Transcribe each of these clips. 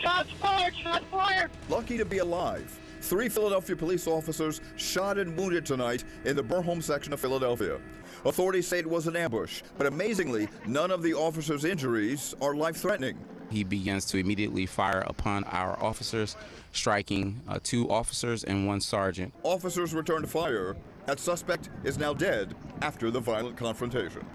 Shots fired! Shots fired! Lucky to be alive. 3 Philadelphia police officers shot and wounded tonight in the Burholm section of Philadelphia. Authorities say it was an ambush, but amazingly, none of the officers' injuries are life-threatening. He begins to immediately fire upon our officers, striking 2 officers and 1 sergeant. Officers returned fire. That suspect is now dead after the violent confrontation.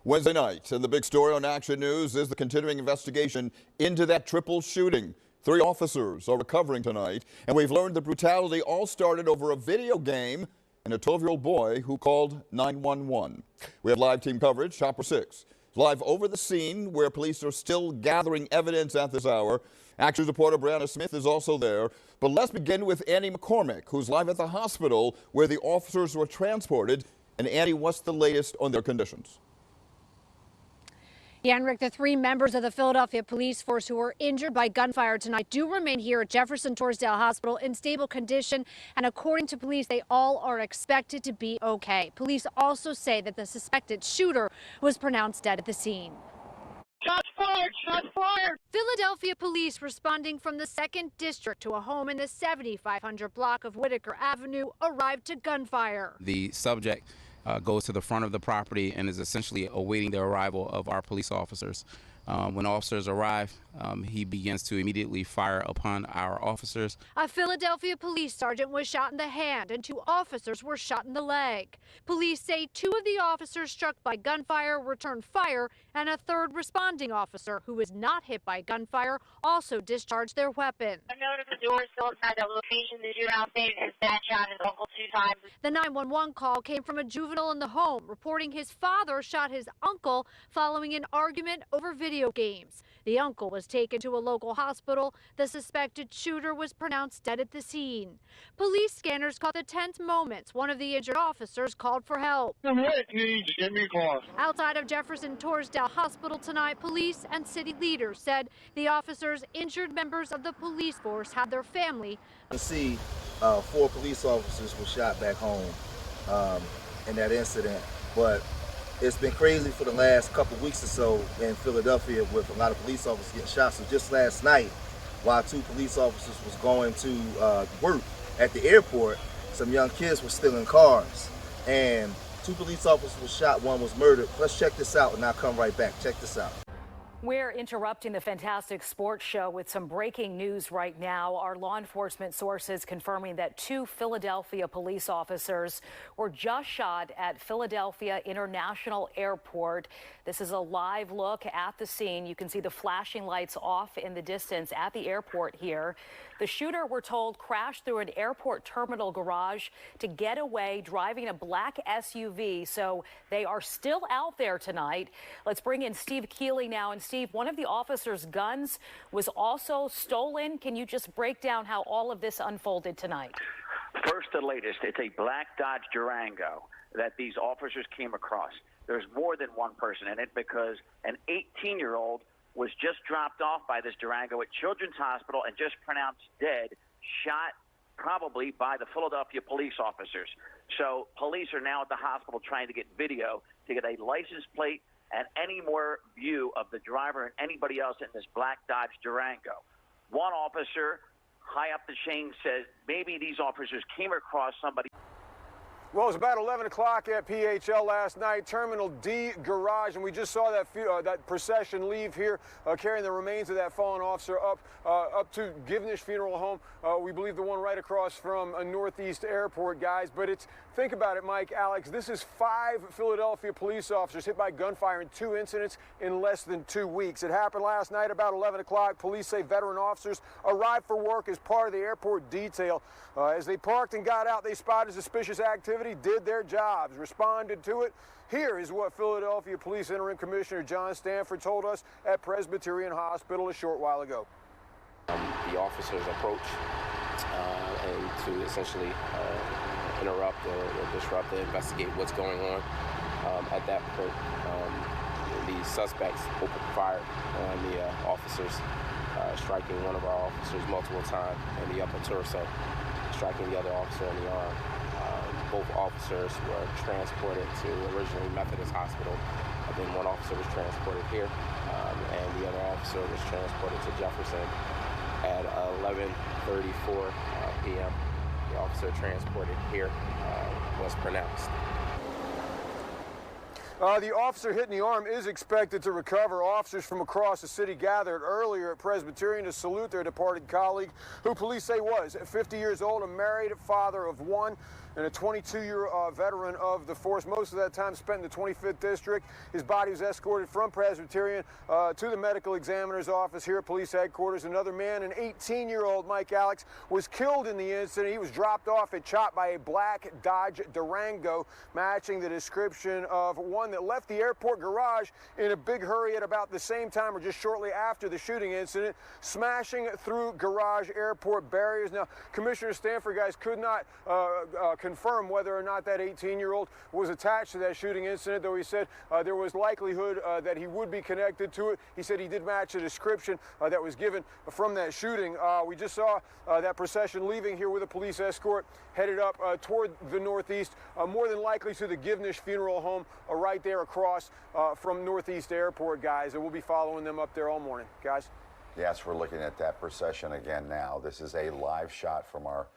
Wednesday night, and the big story on Action News is the continuing investigation into that triple shooting. 3 officers are recovering tonight, and we've learned the brutality all started over a video game and a 12-year-old boy who called 911. We have live team coverage. Chopper 6 is live over the scene where police are still gathering evidence at this hour. Action reporter Brianna Smith is also there. But let's begin with Annie McCormick, who's live at the hospital where the officers were transported. And Annie, what's the latest on their conditions? Yeah, and Rick, the 3 members of the Philadelphia police force who were injured by gunfire tonight do remain here at Jefferson Torresdale Hospital in stable condition. And according to police, they all are expected to be okay. Police also say that the suspected shooter was pronounced dead at the scene. Shots fired! Shots fired! Philadelphia police responding from the 2nd District to a home in the 7500 block of Whitaker Avenue arrived to gunfire. The subject goes to the front of the property and is essentially awaiting the arrival of our police officers. When officers arrive, he begins to immediately fire upon our officers. A Philadelphia police sergeant was shot in the hand and 2 officers were shot in the leg. Police say 2 of the officers struck by gunfire returned fire, and a 3rd responding officer who was not hit by gunfire also discharged their weapon. I noticed the door is still inside that location. The shootout stated his dad shot his uncle 2 times. The 911 call came from a juvenile in the home reporting his father shot his uncle following an argument over video games. The uncle was taken to a local hospital. The suspected shooter was pronounced dead at the scene. Police scanners caught the tense moments. One of the injured officers called for help. Give me a call. Outside of Jefferson Torresdale Hospital tonight, police and city leaders said the officers injured members of the police force had their family. You see 4 police officers were shot back home in that incident, but it's been crazy for the last couple weeks or so in Philadelphia with a lot of police officers getting shot. So just last night, while 2 police officers was going to work at the airport, some young kids were stealing cars. And 2 police officers were shot, 1 was murdered. Let's check this out and I'll come right back. Check this out. We're interrupting the fantastic sports show with some breaking news right now. Our law enforcement sources confirming that 2 Philadelphia police officers were just shot at Philadelphia International Airport. This is a live look at the scene. You can see the flashing lights off in the distance at the airport here. The shooter, we're told, crashed through an airport terminal garage to get away driving a black SUV. So they are still out there tonight. Let's bring in Steve Keeley now. And Steve, one of the officers' guns was also stolen. Can you just break down how all of this unfolded tonight? First, the latest. It's a black Dodge Durango that these officers came across. There's more than one person in it because an 18-year-old was just dropped off by this Durango at Children's Hospital and just pronounced dead, shot probably by the Philadelphia police officers. So police are now at the hospital trying to get video to get a license plate and any more view of the driver and anybody else in this black Dodge Durango. One officer high up the chain says maybe these officers came across somebody. Well, it was about 11 o'clock at PHL last night, Terminal D garage, and we just saw that procession leave here, carrying the remains of that fallen officer up to Givnish Funeral Home. We believe the one right across from a Northeast Airport, guys. But think about it, Mike, Alex, this is 5 Philadelphia police officers hit by gunfire in 2 incidents in less than 2 weeks. It happened last night about 11 o'clock. Police say veteran officers arrived for work as part of the airport detail. As they parked and got out, they spotted suspicious activity, did their jobs, responded to it. Here is what Philadelphia Police Interim Commissioner John Stanford told us at Presbyterian Hospital a short while ago. The officers approach and to essentially interrupt or disrupt and investigate what's going on. At that point, the suspects opened fire on the officers, striking one of our officers multiple times in the upper torso, striking the other officer in the arm. Both officers were transported to originally Methodist Hospital, and then one officer was transported here, and The other officer was transported to Jefferson at 11:34 p.m. The officer transported here was pronounced. The officer hit in the arm is expected to recover. Officers from across the city gathered earlier at Presbyterian to salute their departed colleague, who police say was 50 years old, a married father of one, and a 22-year veteran of the force. Most of that time spent in the 25th District. His body was escorted from Presbyterian to the medical examiner's office here at police headquarters. Another man, an 18-year-old Mike Alex, was killed in the incident. He was dropped off at CHOP by a black Dodge Durango, matching the description of one that left the airport garage in a big hurry at about the same time or just shortly after the shooting incident, smashing through garage airport barriers. Now, Commissioner Stanford, guys, could not confirm whether or not that 18-year-old was attached to that shooting incident, though he said there was likelihood that he would be connected to it. He said he did match the description that was given from that shooting. We just saw that procession leaving here with a police escort, headed up toward the northeast, more than likely to the Givnish Funeral Home right there across from Northeast Airport, guys, and we'll be following them up there all morning. Guys? Yes, we're looking at that procession again now. This is a live shot from our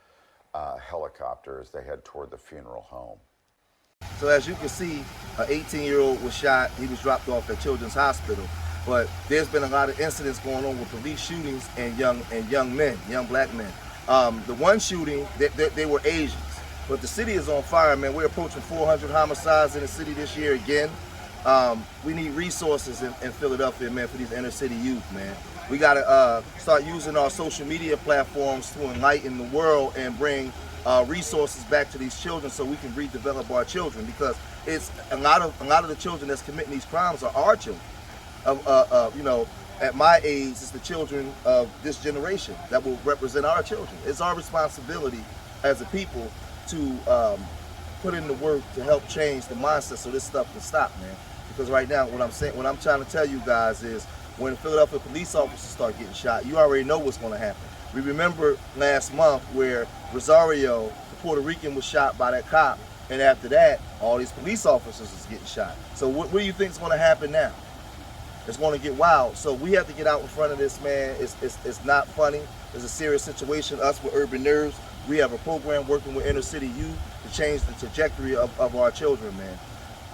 helicopter as they head toward the funeral home. So as you can see, an 18-year-old was shot. He was dropped off at Children's Hospital. But there's been a lot of incidents going on with police shootings and young men, young black men. The one shooting, they were Asians. But the city is on fire, man. We're approaching 400 homicides in the city this year again. We need resources in Philadelphia, man, for these inner city youth, man. We got to start using our social media platforms to enlighten the world and bring resources back to these children so we can redevelop our children, because it's a lot of the children that's committing these crimes are our children. You know, at my age, it's the children of this generation that will represent our children. It's our responsibility as a people to put in the work to help change the mindset so this stuff can stop, man. Because right now, what I'm trying to tell you guys is, when Philadelphia police officers start getting shot, you already know what's going to happen. We remember last month where Rosario, the Puerto Rican, was shot by that cop, and after that, all these police officers is getting shot. So what do you think is going to happen now? It's going to get wild. So we have to get out in front of this, man. It's not funny. It's a serious situation. Us with Urban Nerves, we have a program working with inner city youth to change the trajectory of our children, man.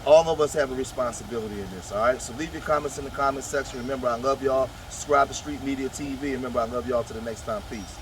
All of us have a responsibility in this, all right? So leave your comments in the comment section. Remember, I love y'all. Subscribe to Street Media TV. Remember, I love y'all. Till the next time. Peace.